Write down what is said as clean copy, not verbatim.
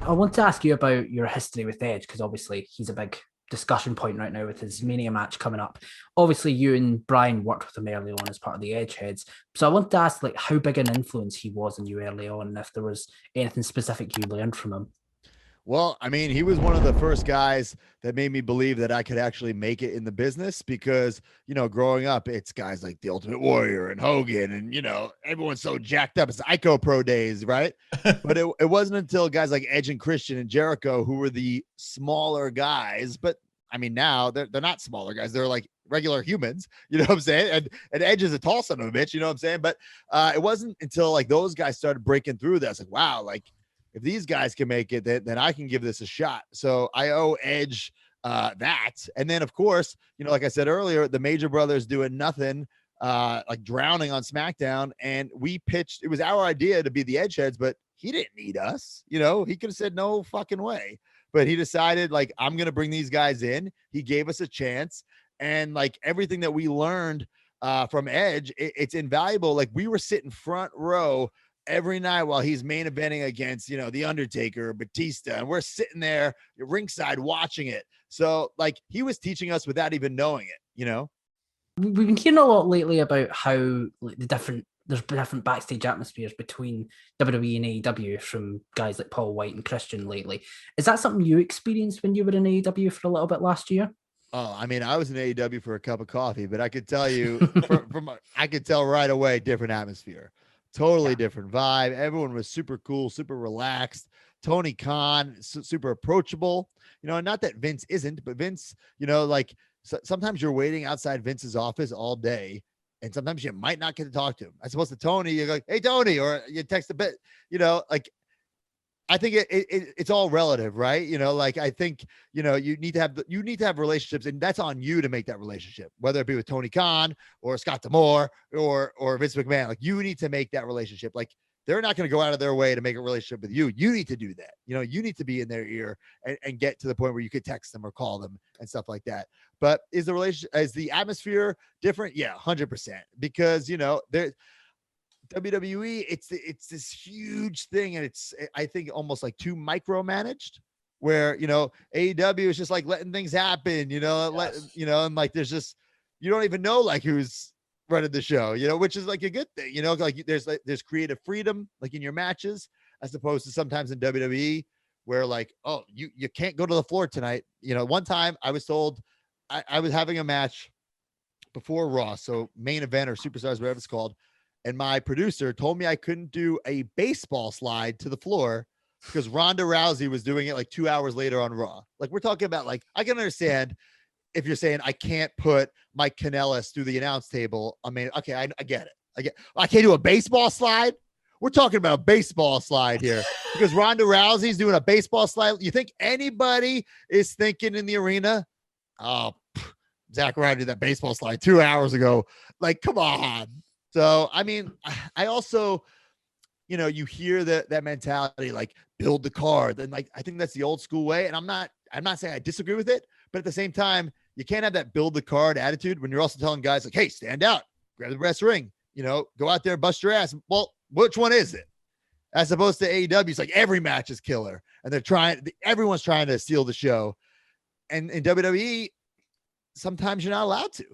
I want to ask you about your history with Edge, because obviously he's a big discussion point right now with his Mania match coming up. Obviously, you and Brian worked with him early on as part of the Edge heads. So I want to ask, like, how big an influence he was on you early on, and if there was anything specific you learned from him. Well, I mean, he was one of the first guys that made me believe that I could actually make it in the business because, growing up, it's guys like the Ultimate Warrior and Hogan and, everyone's so jacked up. It's Ico Pro days, right? But it wasn't until guys like Edge and Christian and Jericho, who were the smaller guys, but I mean, now they're not smaller guys. They're like regular humans, you know what I'm saying? And Edge is a tall son of a bitch, you know what I'm saying? But it wasn't until like those guys started breaking through that I was like, wow, like, if these guys can make it, then I can give this a shot. So I owe Edge that. And then, of course, like I said earlier, the Major Brothers doing nothing, like drowning on SmackDown. And we pitched, it was our idea to be the Edge heads, but he didn't need us. He could have said no fucking way. But he decided, like, I'm going to bring these guys in. He gave us a chance. And like everything that we learned from Edge, it's invaluable. Like we were sitting front row every night while he's main eventing against, The Undertaker, Batista, and we're sitting there ringside watching it. So like he was teaching us without even knowing it, We've been hearing a lot lately about how like, there's different backstage atmospheres between WWE and AEW from guys like Paul White and Christian lately. Is that something you experienced when you were in AEW for a little bit last year? Oh, I mean, I was in AEW for a cup of coffee, but I could tell you I could tell right away, different atmosphere. Totally different vibe. Everyone was super cool, super relaxed. Tony Khan, super approachable. Not that Vince isn't, but Vince, sometimes you're waiting outside Vince's office all day, and sometimes you might not get to talk to him. As opposed to Tony, you're like, "Hey, Tony," or you text a bit. I think it's all relative, right? I think, you need to have relationships, and that's on you to make that relationship, whether it be with Tony Khan or Scott D'Amore or Vince McMahon. Like you need to make that relationship. Like they're not going to go out of their way to make a relationship with you. You need to do that. You need to be in their ear and get to the point where you could text them or call them and stuff like that. But is the atmosphere different? Yeah, 100%. Because, there, WWE, it's this huge thing, and it's, I think, almost like too micromanaged, where AEW is just like letting things happen, and like there's just, you don't even know like who's running the show, which is like a good thing, like there's creative freedom like in your matches, as opposed to sometimes in WWE where like, oh, you can't go to the floor tonight. One time I was told I was having a match before Raw, so main event or Superstars, whatever it's called. And my producer told me I couldn't do a baseball slide to the floor because Ronda Rousey was doing it like 2 hours later on Raw. Like we're talking about, like, I can understand if you're saying I can't put Mike Kanellis through the announce table. I mean, okay, I get it. I can't do a baseball slide. We're talking about a baseball slide here because Ronda Rousey's doing a baseball slide. You think anybody is thinking in the arena, oh, Zack Ryder did that baseball slide 2 hours ago. Like, come on. So, I mean, I also, you hear that mentality, like build the card. And like, I think that's the old school way. And I'm not saying I disagree with it, but at the same time, you can't have that build the card attitude when you're also telling guys like, hey, stand out, grab the brass ring, go out there, bust your ass. Well, which one is it? As opposed to AEW, it's like every match is killer. And everyone's trying to steal the show. And in WWE, sometimes you're not allowed to.